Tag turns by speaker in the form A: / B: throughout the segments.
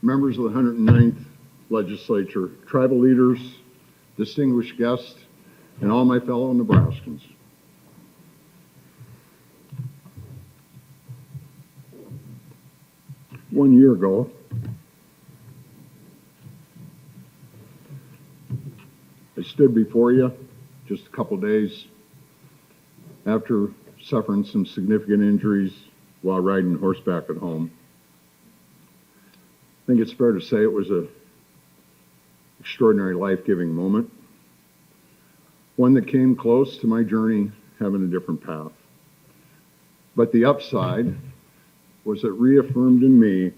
A: members of the 109th Legislature, tribal leaders, distinguished guests, and all my fellow Nebraskans. One year ago, I stood before you just a couple days after suffering some significant injuries while riding horseback at home. I think it's fair to say it was an extraordinary life-giving moment, one that came close to my journey having a different path. But the upside was it reaffirmed in me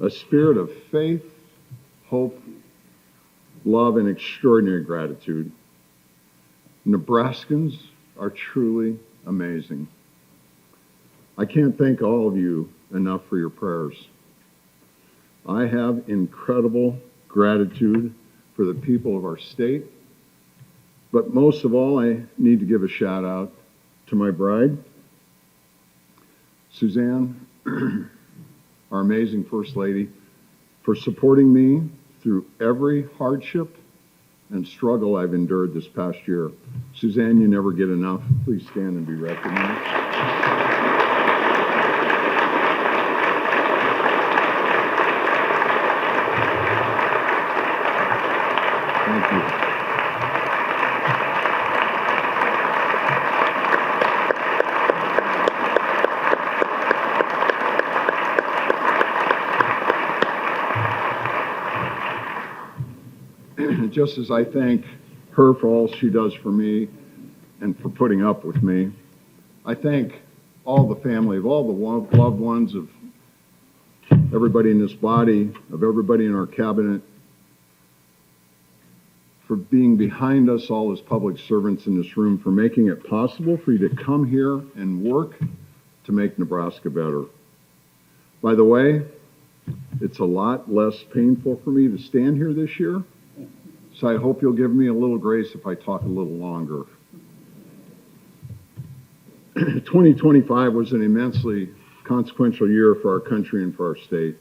A: a spirit of faith, hope, love, and extraordinary gratitude. Nebraskans are truly amazing. I can't thank all of you enough for your prayers. I have incredible gratitude for the people of our state, but most of all, I need to give a shout out to my bride, Suzanne, our amazing First Lady, for supporting me through every hardship and struggle I've endured this past year. Suzanne, you never get enough. Please stand and be recognized. Thank you. Just as I thank her for all she does for me and for putting up with me, I thank all the family, of all the loved ones, of everybody in this body, of everybody in our cabinet, for being behind us all as public servants in this room, for making it possible for you to come here and work to make Nebraska better. By the way, it's a lot less painful for me to stand here this year, so I hope you'll give me a little grace if I talk a little longer. 2025 was an immensely consequential year for our country and for our state.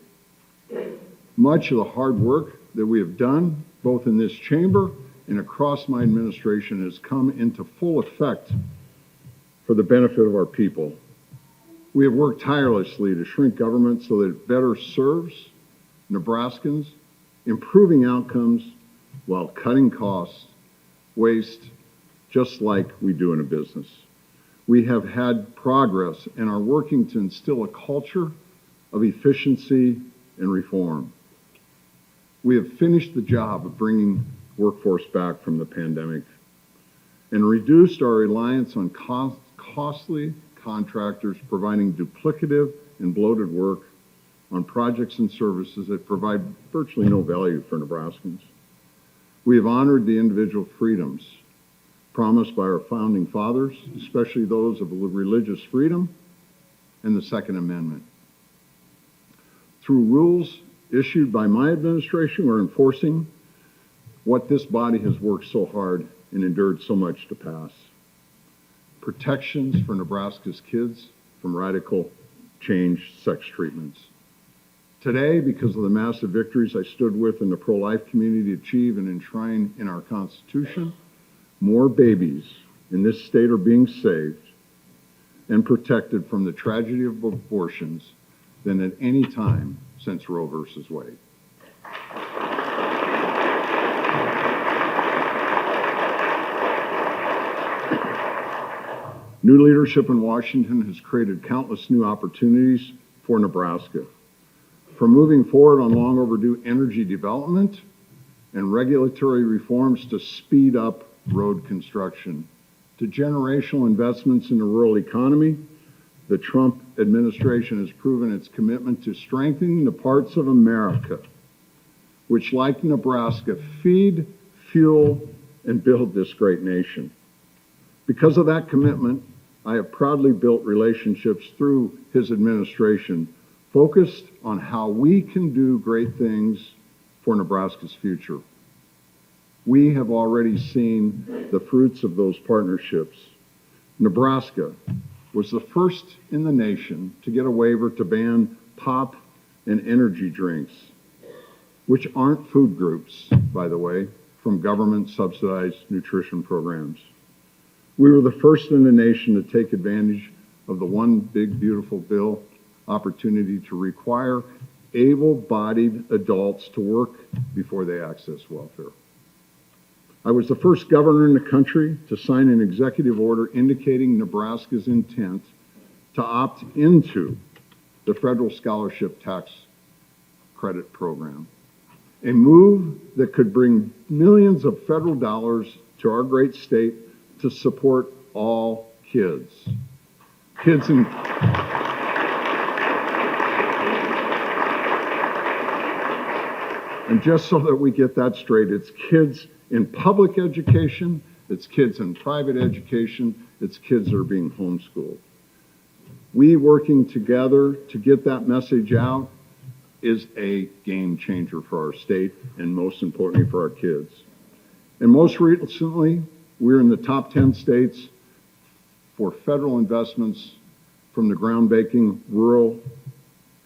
A: Much of the hard work that we have done, both in this chamber and across my administration, has come into full effect for the benefit of our people. We have worked tirelessly to shrink government so that it better serves Nebraskans, improving outcomes while cutting costs, waste, just like we do in a business. We have had progress and are working to instill a culture of efficiency and reform. We have finished the job of bringing workforce back from the pandemic and reduced our reliance on costly contractors providing duplicative and bloated work on projects and services that provide virtually no value for Nebraskans. We have honored the individual freedoms promised by our founding fathers, especially those of religious freedom and the Second Amendment. Through rules issued by my administration, we're enforcing what this body has worked so hard and endured so much to pass. Protections for Nebraska's kids from radical change sex treatments. Today, because of the massive victories I stood with in the pro-life community to achieve and enshrine in our Constitution, more babies in this state are being saved and protected from the tragedy of abortions than at any time since Roe versus Wade. New leadership in Washington has created countless new opportunities for Nebraska. From moving forward on long overdue energy development and regulatory reforms to speed up road construction, to generational investments in the rural economy, the Trump administration has proven its commitment to strengthening the parts of America which, like Nebraska, feed, fuel, and build this great nation. Because of that commitment, I have proudly built relationships through his administration focused on how we can do great things for Nebraska's future. We have already seen the fruits of those partnerships. Nebraska was the first in the nation to get a waiver to ban pop and energy drinks which aren't food groups, by the way, from government-subsidized nutrition programs. We were the first in the nation to take advantage of the One Big Beautiful Bill opportunity to require able-bodied adults to work before they access welfare. I was the first governor in the country to sign an executive order indicating Nebraska's intent to opt into the federal scholarship tax credit program, a move that could bring millions of federal dollars to our great state to support all kids. And just so that we get that straight, it's kids in public education, it's kids in private education, it's kids that are being homeschooled. We working together to get that message out is a game changer for our state and most importantly for our kids. And most recently, we're in the top 10 states for federal investments from the groundbreaking Rural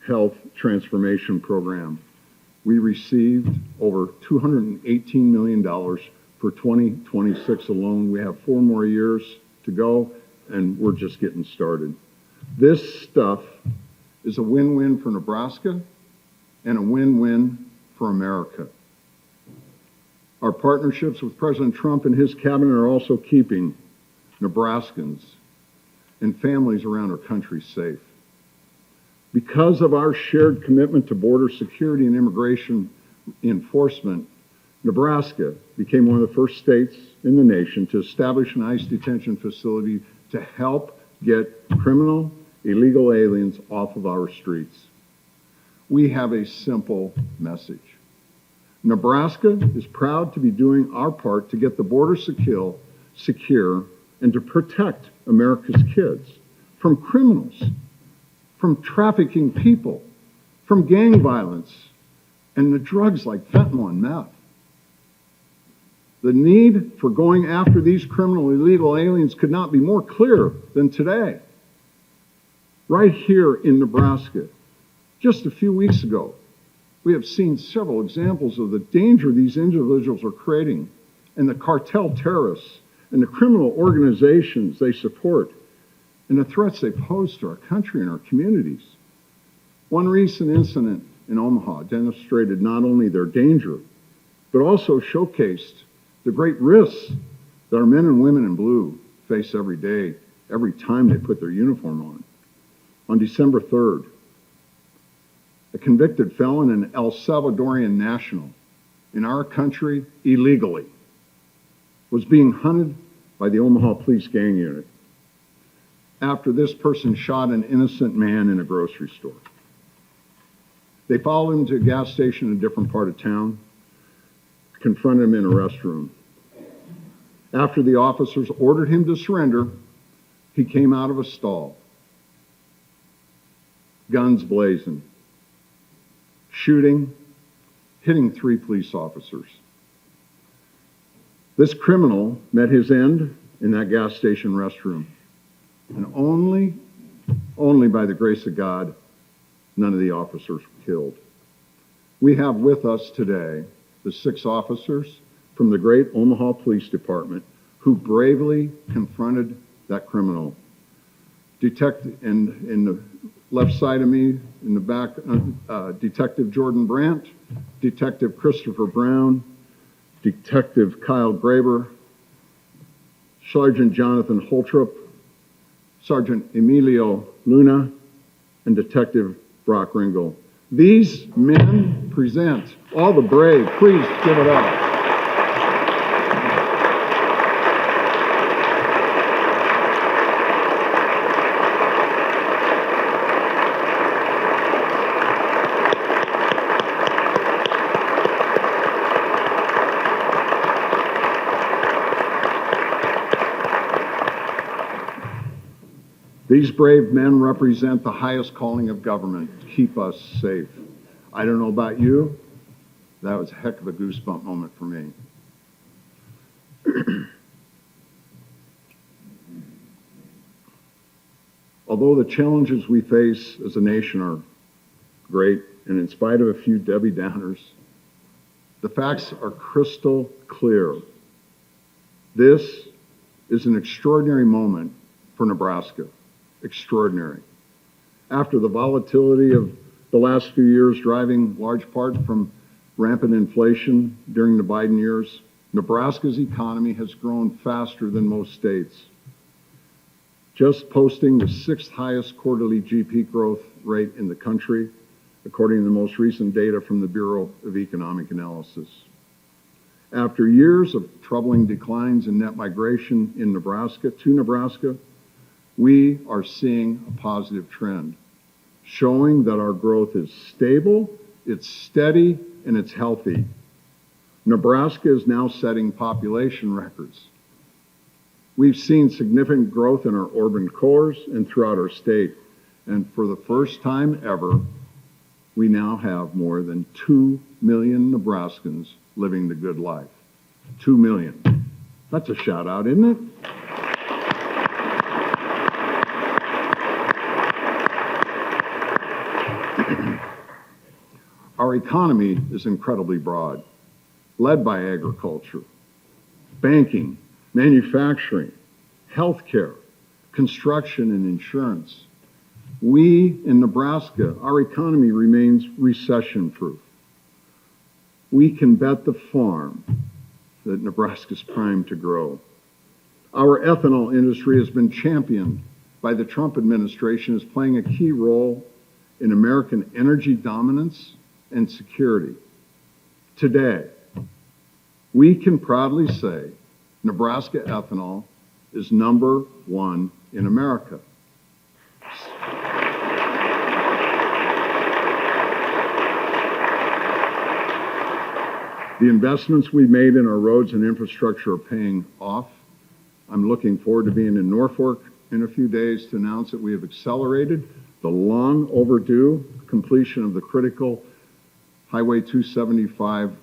A: Health Transformation Program. We received over $218 million for 2026 alone. We have 4 more years to go, and we're just getting started. This stuff is a win-win for Nebraska and a win-win for America. Our partnerships with President Trump and his cabinet are also keeping Nebraskans and families around our country safe. Because of our shared commitment to border security and immigration enforcement, Nebraska became one of the first states in the nation to establish an ICE detention facility to help get criminal, illegal aliens off of our streets. We have a simple message. Nebraska is proud to be doing our part to get the border secure and to protect America's kids from criminals, from trafficking people, from gang violence, and the drugs like fentanyl and meth. The need for going after these criminal illegal aliens could not be more clear than today. Right here in Nebraska, just a few weeks ago, we have seen several examples of the danger these individuals are creating and the cartel terrorists and the criminal organizations they support and the threats they pose to our country and our communities. One recent incident in Omaha demonstrated not only their danger, but also showcased the great risks that our men and women in blue face every day, every time they put their uniform on. On December 3rd, a convicted felon and El Salvadorian national in our country illegally was being hunted by the Omaha Police Gang Unit after this person shot an innocent man in a grocery store. They followed him to a gas station in a different part of town, confronted him in a restroom. After the officers ordered him to surrender, he came out of a stall, guns blazing, shooting, hitting 3 police officers. This criminal met his end in that gas station restroom. And only by the grace of God, none of the officers were killed. We have with us today the 6 officers from the great Omaha Police Department who bravely confronted that criminal. In the left side of me, in the back, Detective Jordan Brandt, Detective Christopher Brown, Detective Kyle Graber, Sergeant Jonathan Holtrup, Sergeant Emilio Luna, and Detective Brock Ringel. These men present all the brave. Please give it up. These brave men represent the highest calling of government, to keep us safe. I don't know about you, that was a heck of a goosebump moment for me. Although the challenges we face as a nation are great, and in spite of a few Debbie Downers, The facts are crystal clear. This is an extraordinary moment for Nebraska. Extraordinary. After the volatility of the last few years driving large part from rampant inflation during the Biden years, Nebraska's economy has grown faster than most states, just posting the 6th highest quarterly GDP growth rate in the country, according to the most recent data from the Bureau of Economic Analysis. After years of troubling declines in net migration to Nebraska, we are seeing a positive trend, showing that our growth is stable, it's steady, and it's healthy. Nebraska is now setting population records. We've seen significant growth in our urban cores and throughout our state. And for the first time ever, we now have more than 2 million Nebraskans living the good life. 2 million. That's a shout out, isn't it? Our economy is incredibly broad, led by agriculture, banking, manufacturing, healthcare, construction, and insurance. We in Nebraska, our economy remains recession-proof. We can bet the farm that Nebraska's primed to grow. Our ethanol industry has been championed by the Trump administration as playing a key role in American energy dominance and security. Today, we can proudly say Nebraska ethanol is #1 in America. The investments we made in our roads and infrastructure are paying off. I'm looking forward to being in Norfolk in a few days to announce that we have accelerated the long overdue completion of the critical Highway 275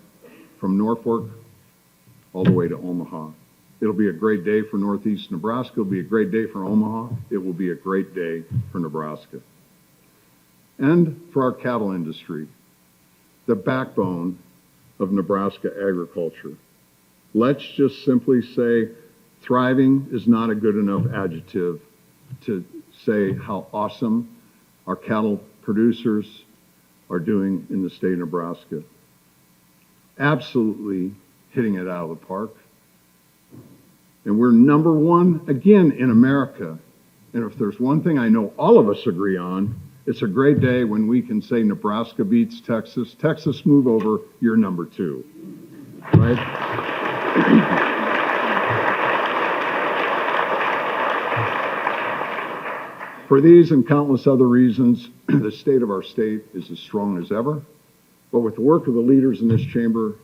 A: from Norfolk all the way to Omaha. It'll be a great day for Northeast Nebraska. It'll be a great day for Omaha. It will be a great day for Nebraska. And for our cattle industry, the backbone of Nebraska agriculture. Let's just simply say thriving is not a good enough adjective to say how awesome our cattle producers are doing in the state of Nebraska. Absolutely hitting it out of the park. And we're #1 again in America. And if there's one thing I know all of us agree on, it's a great day when we can say Nebraska beats Texas. Texas, move over, you're #2. Right? For these and countless other reasons, the state of our state is as strong as ever. But with the work of the leaders in this chamber,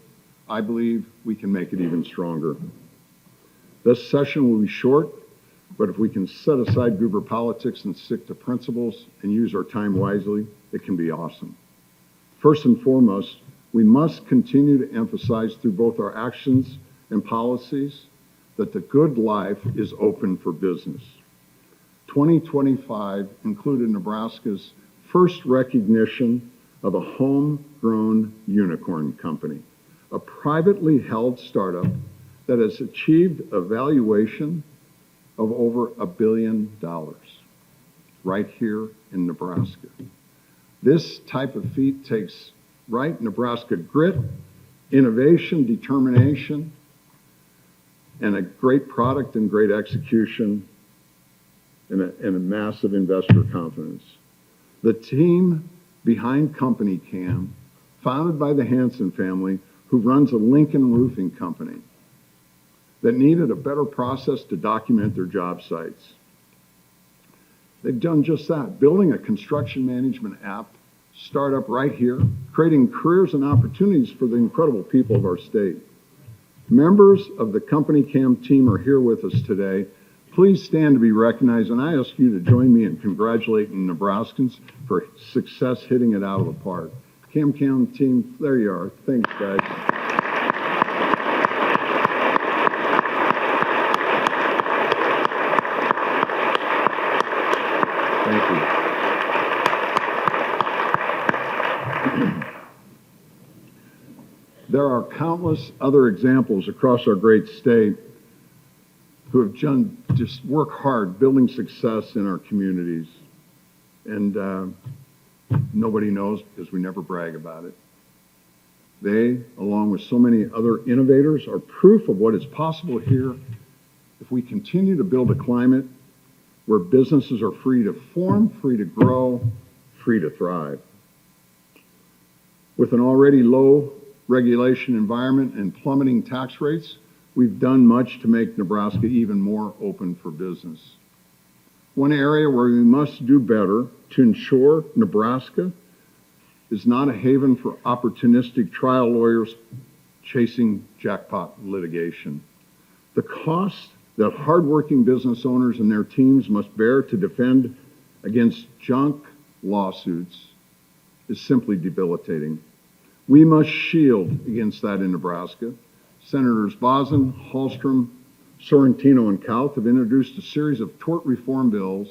A: I believe we can make it even stronger. This session will be short, but if we can set aside goober politics and stick to principles and use our time wisely, it can be awesome. First and foremost, we must continue to emphasize through both our actions and policies that the good life is open for business. 2025 included Nebraska's first recognition of a homegrown unicorn company, a privately held startup that has achieved a valuation of over $1 billion right here in Nebraska. This type of feat takes Nebraska grit, innovation, determination, and a great product and great execution and a massive investor confidence. The team behind Company Cam, founded by the Hanson family, who runs a Lincoln roofing company, that needed a better process to document their job sites. They've done just that, building a construction management app startup right here, creating careers and opportunities for the incredible people of our state. Members of the Company Cam team are here with us today. Please stand to be recognized, and I ask you to join me in congratulating Nebraskans for success hitting it out of the park. Cam team, there you are. Thanks, guys. Thank you. There are countless other examples across our great state who have just work hard building success in our communities. And nobody knows because we never brag about it. They, along with so many other innovators, are proof of what is possible here if we continue to build a climate where businesses are free to form, free to grow, free to thrive. With an already low regulation environment and plummeting tax rates, we've done much to make Nebraska even more open for business. One area where we must do better to ensure Nebraska is not a haven for opportunistic trial lawyers chasing jackpot litigation. The cost that hardworking business owners and their teams must bear to defend against junk lawsuits is simply debilitating. We must shield against that in Nebraska. Senators Bozen, Hallstrom, Sorrentino, and Kauth have introduced a series of tort reform bills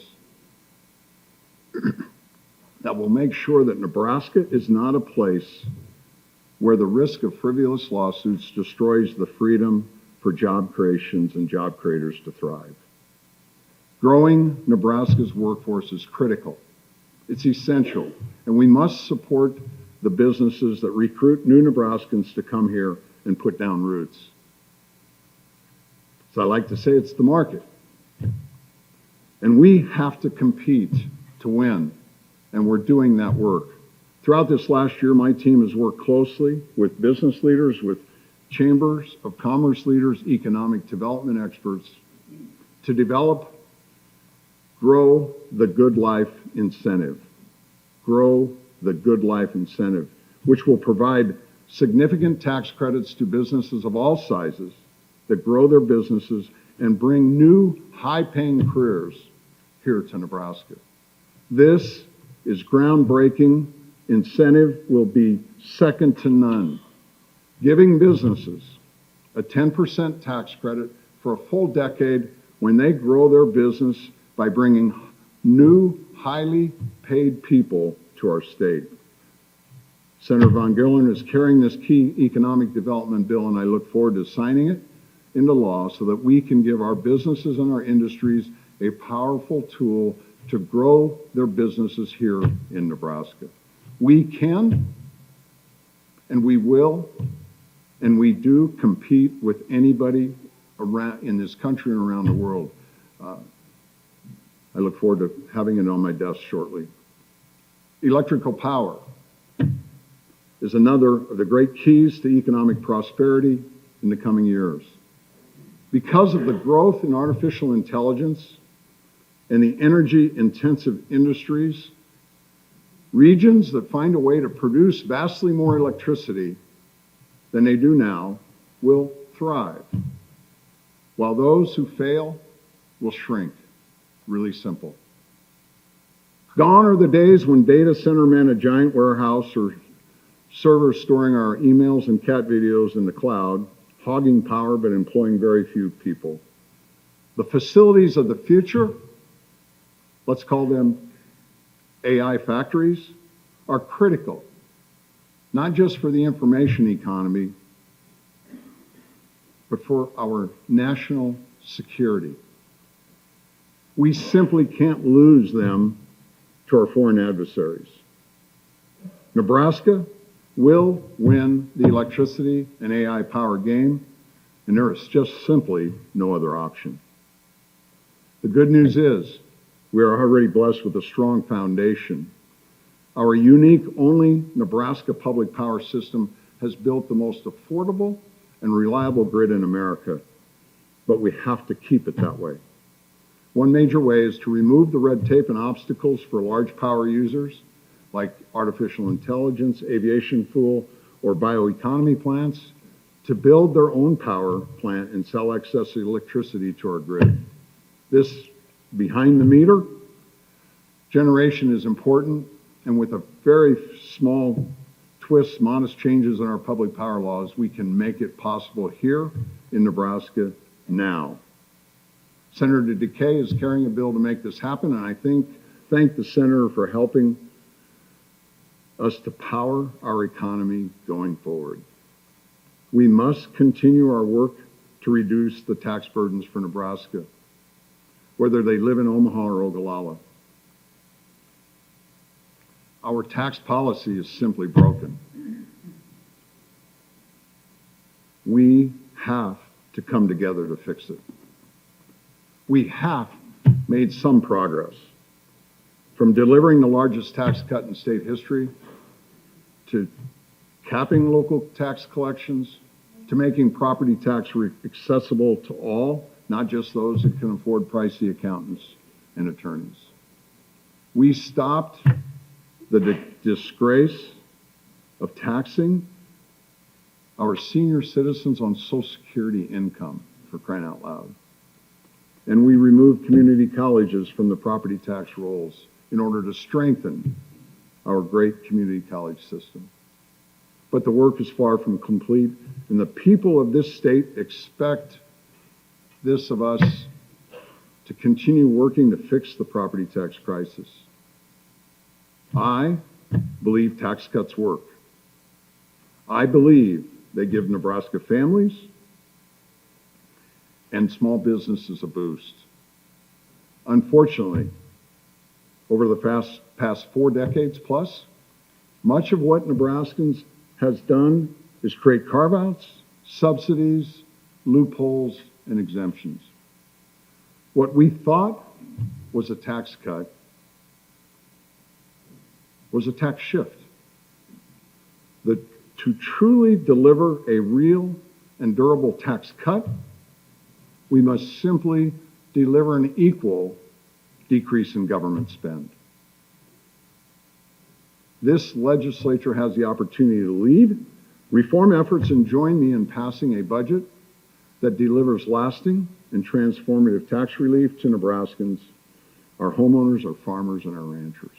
A: that will make sure that Nebraska is not a place where the risk of frivolous lawsuits destroys the freedom for job creations and job creators to thrive. Growing Nebraska's workforce is critical. It's essential, and we must support the businesses that recruit new Nebraskans to come here and put down roots. So I like to say it's the market. And we have to compete to win, and we're doing that work. Throughout this last year, my team has worked closely with business leaders, with chambers of commerce leaders, economic development experts, to develop Grow the Good Life Incentive. Grow the Good Life Incentive, which will provide significant tax credits to businesses of all sizes that grow their businesses and bring new high-paying careers here to Nebraska. This is groundbreaking. Incentive will be second to none, giving businesses a 10% tax credit for a full decade when they grow their business by bringing new, highly paid people to our state. Senator Von Gillen is carrying this key economic development bill, and I look forward to signing it into law so that we can give our businesses and our industries a powerful tool to grow their businesses here in Nebraska. We can, and we will, and we do compete with anybody around in this country and around the world. I look forward to having it on my desk shortly. Electrical power is another of the great keys to economic prosperity in the coming years. Because of the growth in artificial intelligence and the energy-intensive industries, regions that find a way to produce vastly more electricity than they do now will thrive, while those who fail will shrink. Really simple. Gone are the days when data center meant a giant warehouse or servers storing our emails and cat videos in the cloud, hogging power but employing very few people. The facilities of the future, let's call them AI factories, are critical, not just for the information economy, but for our national security. We simply can't lose them to our foreign adversaries. Nebraska will win the electricity and AI power game, and there is just simply no other option. The good news is we are already blessed with a strong foundation. Our unique, only Nebraska public power system has built the most affordable and reliable grid in America, but we have to keep it that way. One major way is to remove the red tape and obstacles for large power users like artificial intelligence, aviation fuel, or bioeconomy plants to build their own power plant and sell excess electricity to our grid. This behind the meter generation is important, and with a very small twist, modest changes in our public power laws, we can make it possible here in Nebraska now. Senator DeKay is carrying a bill to make this happen, and I thank the senator for helping us to power our economy going forward. We must continue our work to reduce the tax burdens for Nebraska, whether they live in Omaha or Ogallala. Our tax policy is simply broken. We have to come together to fix it. We have made some progress, from delivering the largest tax cut in state history, to capping local tax collections, to making property tax accessible to all, not just those that can afford pricey accountants and attorneys. We stopped the disgrace of taxing our senior citizens on Social Security income, for crying out loud. And we removed community colleges from the property tax rolls in order to strengthen our great community college system. But the work is far from complete, and the people of this state expect this of us, to continue working to fix the property tax crisis. I believe tax cuts work. I believe they give Nebraska families and small businesses a boost. Unfortunately, over the past 4 decades plus, much of what Nebraskans has done is create carve-outs, subsidies, loopholes, and exemptions. What we thought was a tax cut was a tax shift. To truly deliver a real and durable tax cut, we must simply deliver an equal decrease in government spend. This legislature has the opportunity to lead reform efforts and join me in passing a budget that delivers lasting and transformative tax relief to Nebraskans, our homeowners, our farmers, and our ranchers.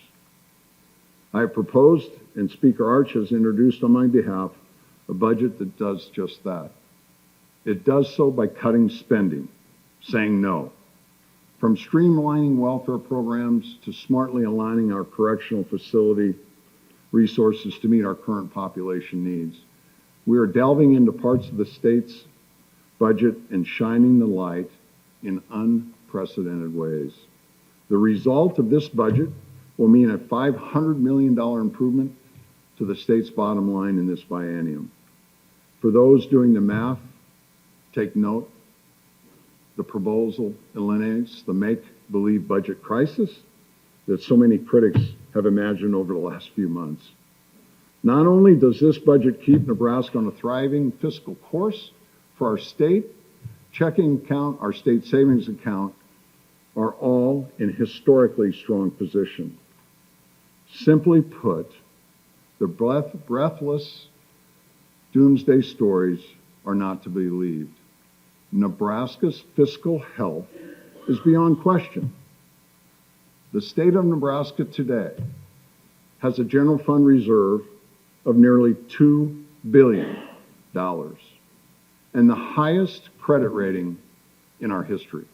A: I have proposed, and Speaker Arch has introduced on my behalf, a budget that does just that. It does so by cutting spending, saying no. From streamlining welfare programs to smartly aligning our correctional facility resources to meet our current population needs, we are delving into parts of the state's budget and shining the light in unprecedented ways. The result of this budget will mean a $500 million improvement to the state's bottom line in this biennium. For those doing the math, take note, the proposal eliminates the make-believe budget crisis that so many critics have imagined over the last few months. Not only does this budget keep Nebraska on a thriving fiscal course for our state, checking account, our state savings account, are all in historically strong position. Simply put, the breathless doomsday stories are not to be believed. Nebraska's fiscal health is beyond question. The state of Nebraska today has a general fund reserve of nearly $2 billion and the highest credit rating in our history.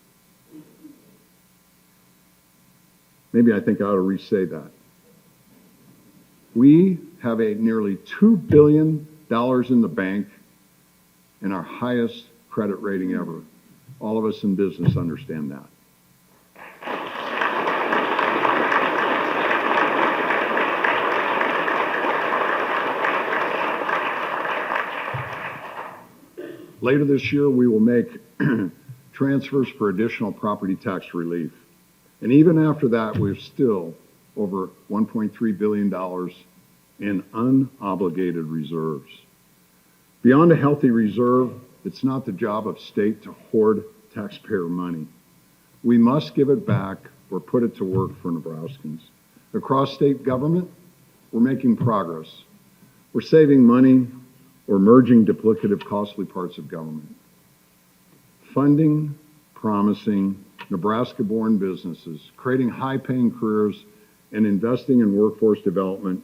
A: Maybe I think I ought to re-say that. We have a nearly $2 billion in the bank and our highest credit rating ever. All of us in business understand that. Later this year, we will make transfers for additional property tax relief. And even after that, we're still over $1.3 billion in unobligated reserves. Beyond a healthy reserve, it's not the job of state to hoard taxpayer money. We must give it back or put it to work for Nebraskans. Across state government, we're making progress. We're saving money or merging duplicative, costly parts of government. Funding promising Nebraska-born businesses, creating high-paying careers, and investing in workforce development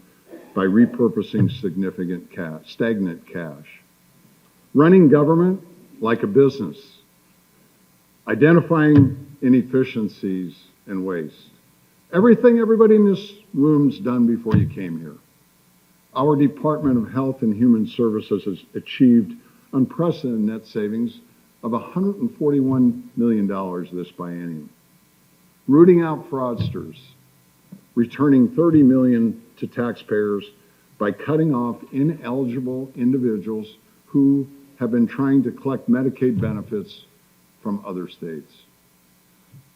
A: by repurposing stagnant cash. Running government like a business, identifying inefficiencies and waste. Everything everybody in this room's done before you came here. Our Department of Health and Human Services has achieved unprecedented net savings of $141 million this biennium. Rooting out fraudsters, returning $30 million to taxpayers by cutting off ineligible individuals who have been trying to collect Medicaid benefits from other states.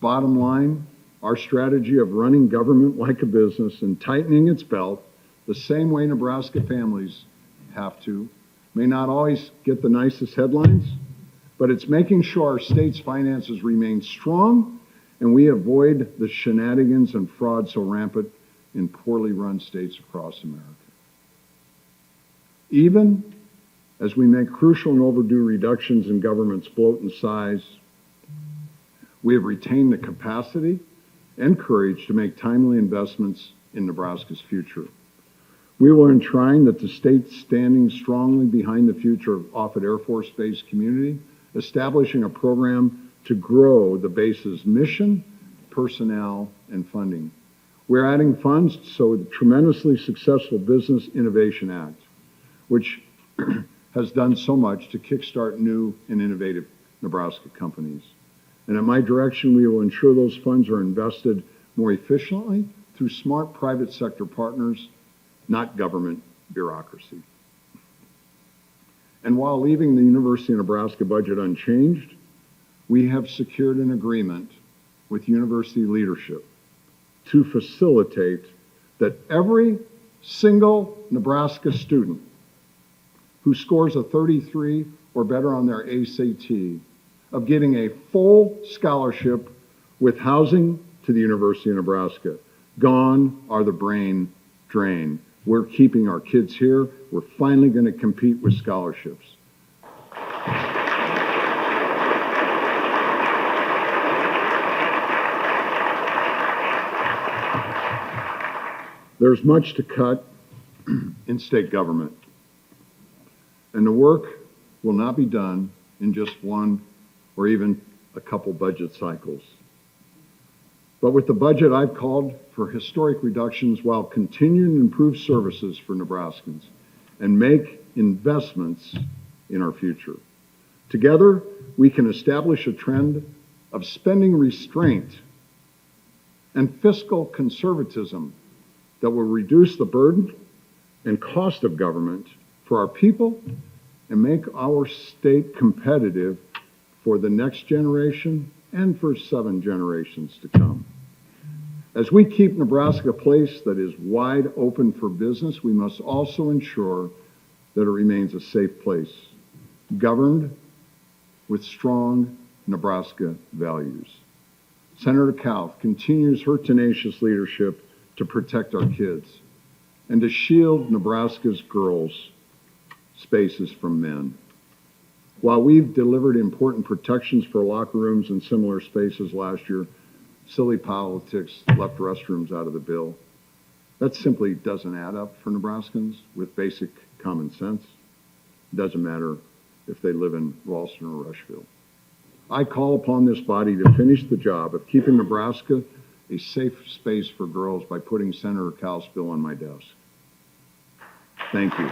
A: Bottom line, our strategy of running government like a business and tightening its belt the same way Nebraska families have to may not always get the nicest headlines, but it's making sure our state's finances remain strong and we avoid the shenanigans and fraud so rampant in poorly run states across America. Even as we make crucial and overdue reductions in government's bloat and size, we have retained the capacity and courage to make timely investments in Nebraska's future. We will enshrine that the state's standing strongly behind the future of Offutt Air Force Base community, establishing a program to grow the base's mission, personnel, and funding. We're adding funds so the tremendously successful Business Innovation Act, which has done so much to kickstart new and innovative Nebraska companies. And at my direction, we will ensure those funds are invested more efficiently through smart private sector partners, not government bureaucracy. And while leaving the University of Nebraska budget unchanged, we have secured an agreement with university leadership to facilitate that every single Nebraska student who scores a 33 or better on their ACT of getting a full scholarship with housing to the University of Nebraska. Gone are the brain drain. We're keeping our kids here. We're finally going to compete with scholarships. There's much to cut in state government, and the work will not be done in just one or even a couple budget cycles. But with the budget, I've called for historic reductions while continuing to improve services for Nebraskans and make investments in our future. Together, we can establish a trend of spending restraint and fiscal conservatism that will reduce the burden and cost of government for our people and make our state competitive for the next generation and for 7 generations to come. As we keep Nebraska a place that is wide open for business, we must also ensure that it remains a safe place, governed with strong Nebraska values. Senator Kauth continues her tenacious leadership to protect our kids and to shield Nebraska's girls' spaces from men. While we've delivered important protections for locker rooms and similar spaces last year, silly politics left restrooms out of the bill. That simply doesn't add up for Nebraskans with basic common sense. It doesn't matter if they live in Ralston or Rushville. I call upon this body to finish the job of keeping Nebraska a safe space for girls by putting Senator Kauth's bill on my desk. Thank you.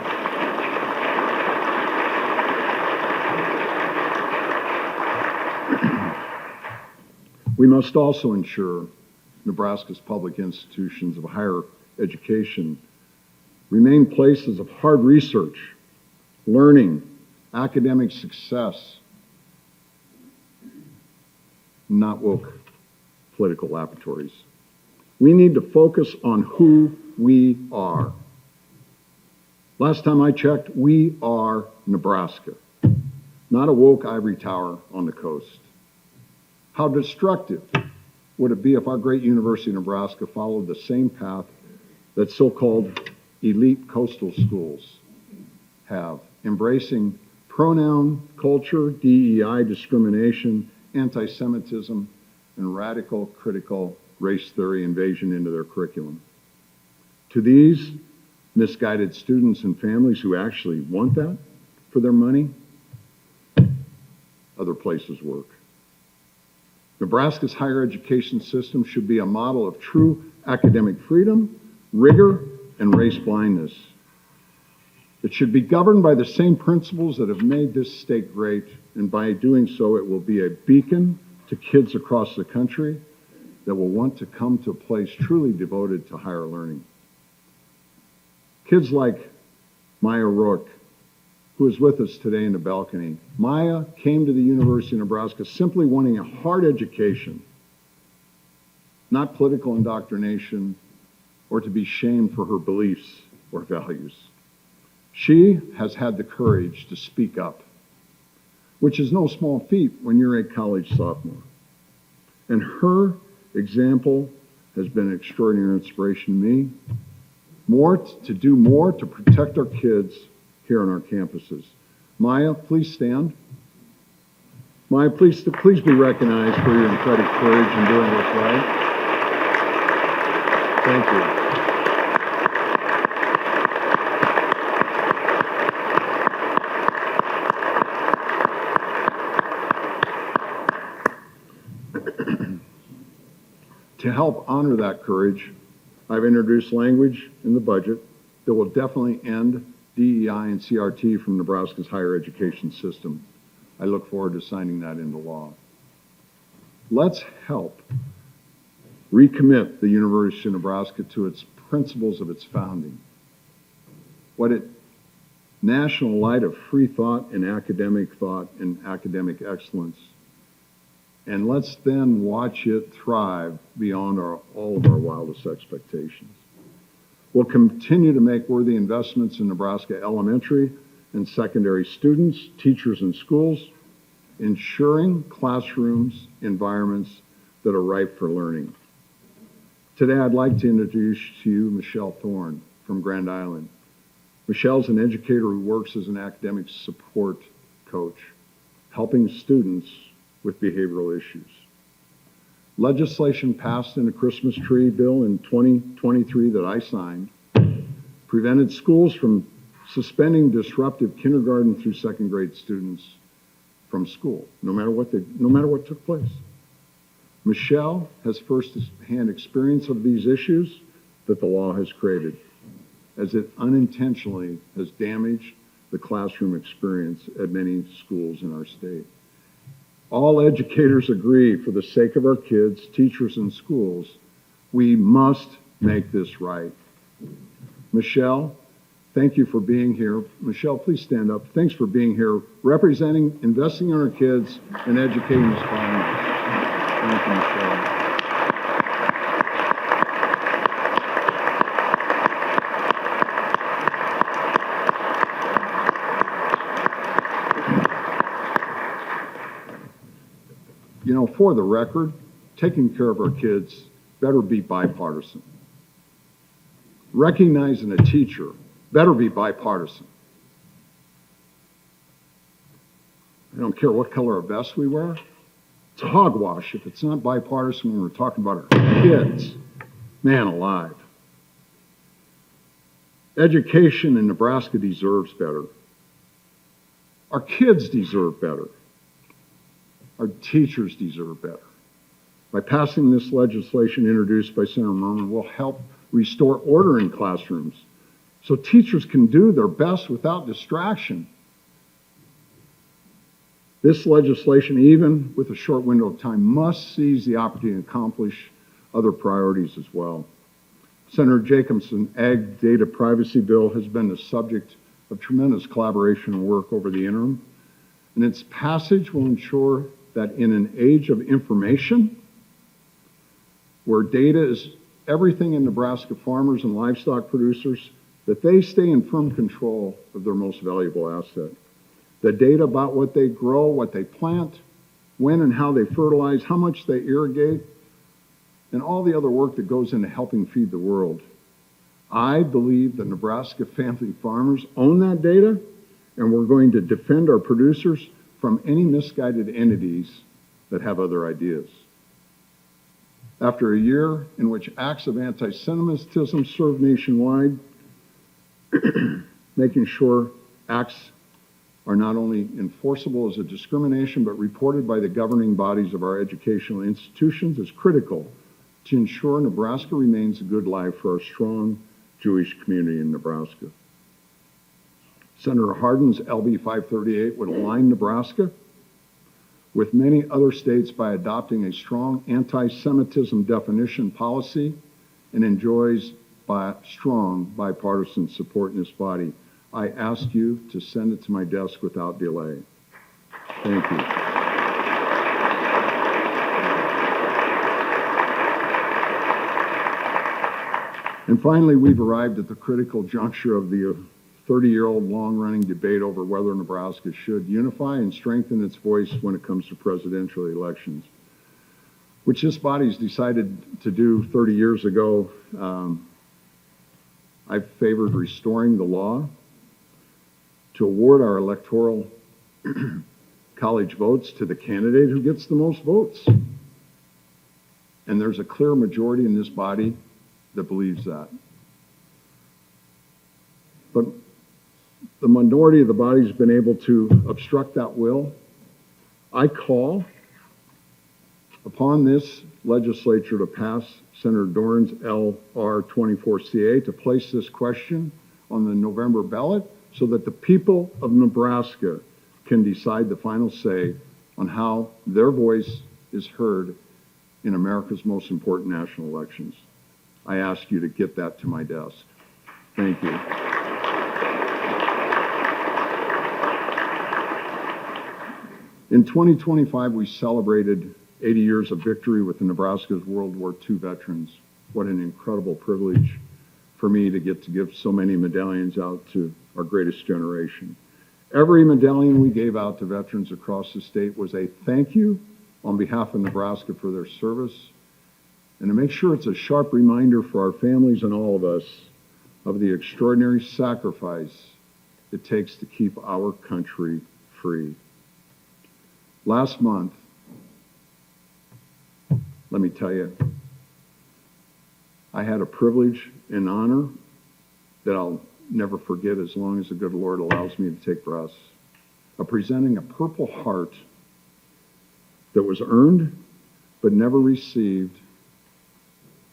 A: We must also ensure Nebraska's public institutions of higher education remain places of hard research, learning, academic success, not woke political laboratories. We need to focus on who we are. Last time I checked, we are Nebraska, not a woke ivory tower on the coast. How destructive would it be if our great University of Nebraska followed the same path that so-called elite coastal schools have, embracing pronoun culture, DEI discrimination, anti-Semitism, and radical critical race theory invasion into their curriculum. To these misguided students and families who actually want that for their money, other places work. Nebraska's higher education system should be a model of true academic freedom, rigor, and race blindness. It should be governed by the same principles that have made this state great, and by doing so, it will be a beacon to kids across the country that will want to come to a place truly devoted to higher learning. Kids like Maya Rourke, who is with us today in the balcony. Maya came to the University of Nebraska simply wanting a hard education, not political indoctrination or to be shamed for her beliefs or values. She has had the courage to speak up, which is no small feat when you're a college sophomore. And her example has been an extraordinary inspiration to me. To do more to protect our kids here on our campuses. Maya, please stand. Maya, please be recognized for your incredible courage in doing what's right. Thank you. To help honor that courage, I've introduced language in the budget that will definitely end DEI and CRT from Nebraska's higher education system. I look forward to signing that into law. Let's help recommit the University of Nebraska to its principles of its founding. National light of free thought and academic excellence. And let's then watch it thrive beyond all of our wildest expectations. We'll continue to make worthy investments in Nebraska elementary and secondary students, teachers, and schools, ensuring classrooms, environments that are ripe for learning. Today, I'd like to introduce to you Michelle Thorne from Grand Island. Michelle's an educator who works as an academic support coach, helping students with behavioral issues. Legislation passed in a Christmas tree bill in 2023 that I signed prevented schools from suspending disruptive kindergarten through second grade students from school, no matter what took place. Michelle has first-hand experience of these issues that the law has created, as it unintentionally has damaged the classroom experience at many schools in our state. All educators agree, for the sake of our kids, teachers, and schools, we must make this right. Michelle, thank you for being here. Michelle, please stand up. Thanks for being here, representing, investing in our kids, and educating us followers. Thank you, Michelle. You know, for the record, taking care of our kids better be bipartisan. Recognizing a teacher better be bipartisan. I don't care what color of vest we wear. It's hogwash if it's not bipartisan when we're talking about our kids. Man alive. Education in Nebraska deserves better. Our kids deserve better. Our teachers deserve better. By passing this legislation introduced by Senator Merman, we'll help restore order in classrooms so teachers can do their best without distraction. This legislation, even with a short window of time, must seize the opportunity to accomplish other priorities as well. Senator Jacobson's Ag Data Privacy Bill has been the subject of tremendous collaboration and work over the interim, and its passage will ensure that in an age of information, where data is everything in Nebraska farmers and livestock producers, that they stay in firm control of their most valuable asset. The data about what they grow, what they plant, when and how they fertilize, how much they irrigate, and all the other work that goes into helping feed the world. I believe that Nebraska family farmers own that data, and we're going to defend our producers from any misguided entities that have other ideas. After a year in which acts of anti-Semitism served nationwide, making sure acts are not only enforceable as a discrimination, but reported by the governing bodies of our educational institutions is critical to ensure Nebraska remains a good life for our strong Jewish community in Nebraska. Senator Hardin's LB 538 would align Nebraska with many other states by adopting a strong anti-Semitism definition policy and enjoys strong bipartisan support in this body. I ask you to send it to my desk without delay. Thank you. And finally, we've arrived at the critical juncture of the 30-year-old long-running debate over whether Nebraska should unify and strengthen its voice when it comes to presidential elections, which this body's decided to do 30 years ago. I've favored restoring the law to award our electoral college votes to the candidate who gets the most votes. And there's a clear majority in this body that believes that. But the minority of the body has been able to obstruct that will. I call upon this legislature to pass Senator Doran's LR 24CA to place this question on the November ballot so that the people of Nebraska can decide the final say on how their voice is heard in America's most important national elections. I ask you to get that to my desk. Thank you. In 2025, we celebrated 80 years of victory with the Nebraska's World War II veterans. What an incredible privilege for me to get to give so many medallions out to our greatest generation. Every medallion we gave out to veterans across the state was a thank you on behalf of Nebraska for their service, and to make sure it's a sharp reminder for our families and all of us of the extraordinary sacrifice it takes to keep our country free. Last month, let me tell you, I had a privilege and honor that I'll never forget as long as the good Lord allows me to take breaths, of presenting a Purple Heart that was earned but never received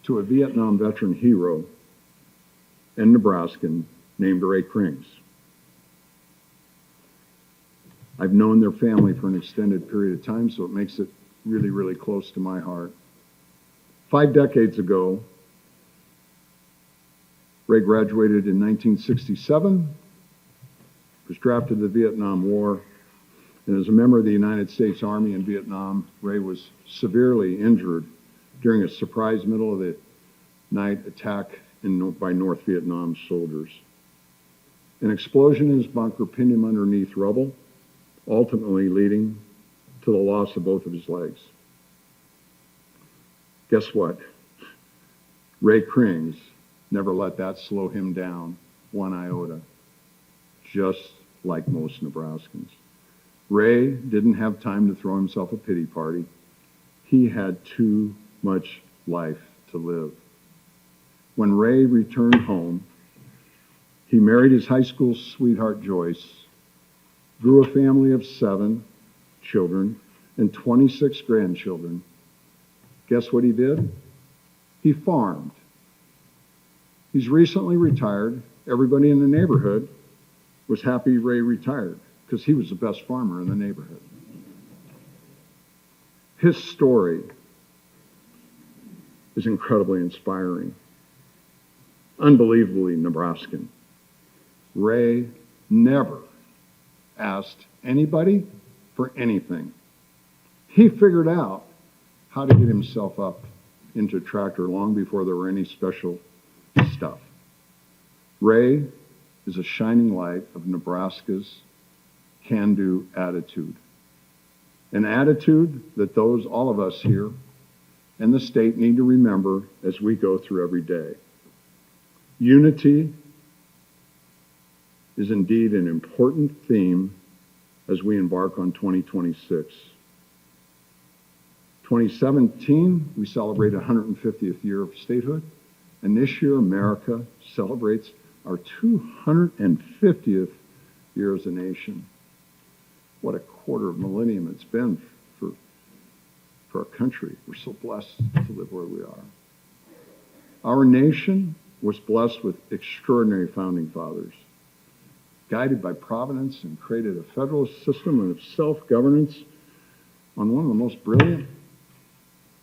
A: to a Vietnam veteran hero and Nebraskan named Ray Krings. I've known their family for an extended period of time, so it makes it really, really close to my heart. 5 decades ago, Ray graduated in 1967, was drafted to the Vietnam War, and as a member of the United States Army in Vietnam, Ray was severely injured during a surprise middle of the night attack by North Vietnam soldiers. An explosion in his bunker pinned him underneath rubble, ultimately leading to the loss of both of his legs. Guess what? Ray Krings never let that slow him down one iota, just like most Nebraskans. Ray didn't have time to throw himself a pity party. He had too much life to live. When Ray returned home, he married his high school sweetheart Joyce, grew a family of 7 children and 26 grandchildren. Guess what he did? He farmed. He's recently retired. Everybody in the neighborhood was happy Ray retired because he was the best farmer in the neighborhood. His story is incredibly inspiring. Unbelievably Nebraskan. Ray never asked anybody for anything. He figured out how to get himself up into a tractor long before there were any special stuff. Ray is a shining light of Nebraska's can-do attitude. An attitude that all of us here and the state need to remember as we go through every day. Unity is indeed an important theme as we embark on 2026. 2017, we celebrated 150th year of statehood, and this year America celebrates our 250th year as a nation. What a quarter of millennium it's been for our country. We're so blessed to live where we are. Our nation was blessed with extraordinary founding fathers. guided by Providence, and created a federal system of self-governance on one of the most brilliant,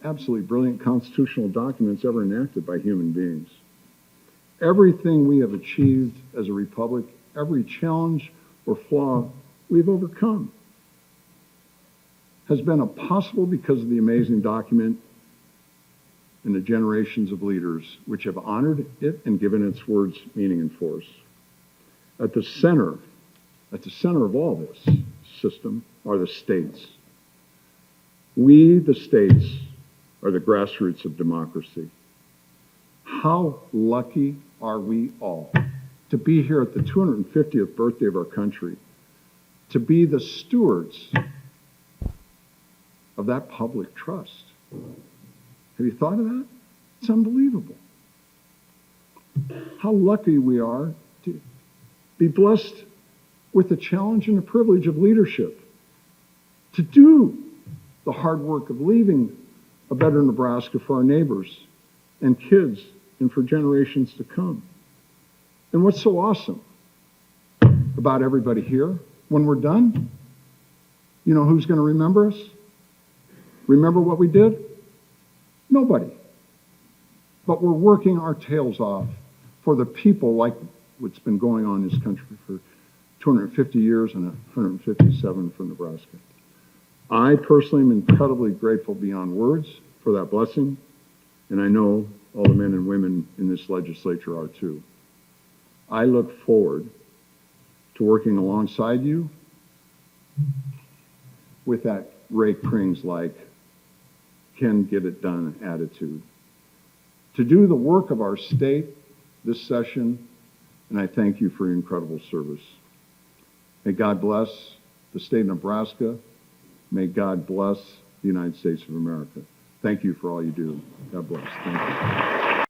A: absolutely brilliant constitutional documents ever enacted by human beings. Everything we have achieved as a republic, every challenge or flaw we've overcome, has been possible because of the amazing document and the generations of leaders which have honored it and given its words meaning and force. At the center of all this system are the states. We, the states, are the grassroots of democracy. How lucky are we all to be here at the 250th birthday of our country, to be the stewards of that public trust. Have you thought of that? It's unbelievable. How lucky we are to be blessed with the challenge and the privilege of leadership, to do the hard work of leaving a better Nebraska for our neighbors and kids and for generations to come. And what's so awesome about everybody here, when we're done, you know who's going to remember us? Remember what we did? Nobody. But we're working our tails off for the people like what's been going on in this country for 250 years and 157 for Nebraska. I personally am incredibly grateful beyond words for that blessing, and I know all the men and women in this legislature are too. I look forward to working alongside you with that Ray Krings-like can get it done attitude, to do the work of our state this session, and I thank you for your incredible service. May God bless the state of Nebraska. May God bless the United States of America. Thank you for all you do. God bless. Thank you.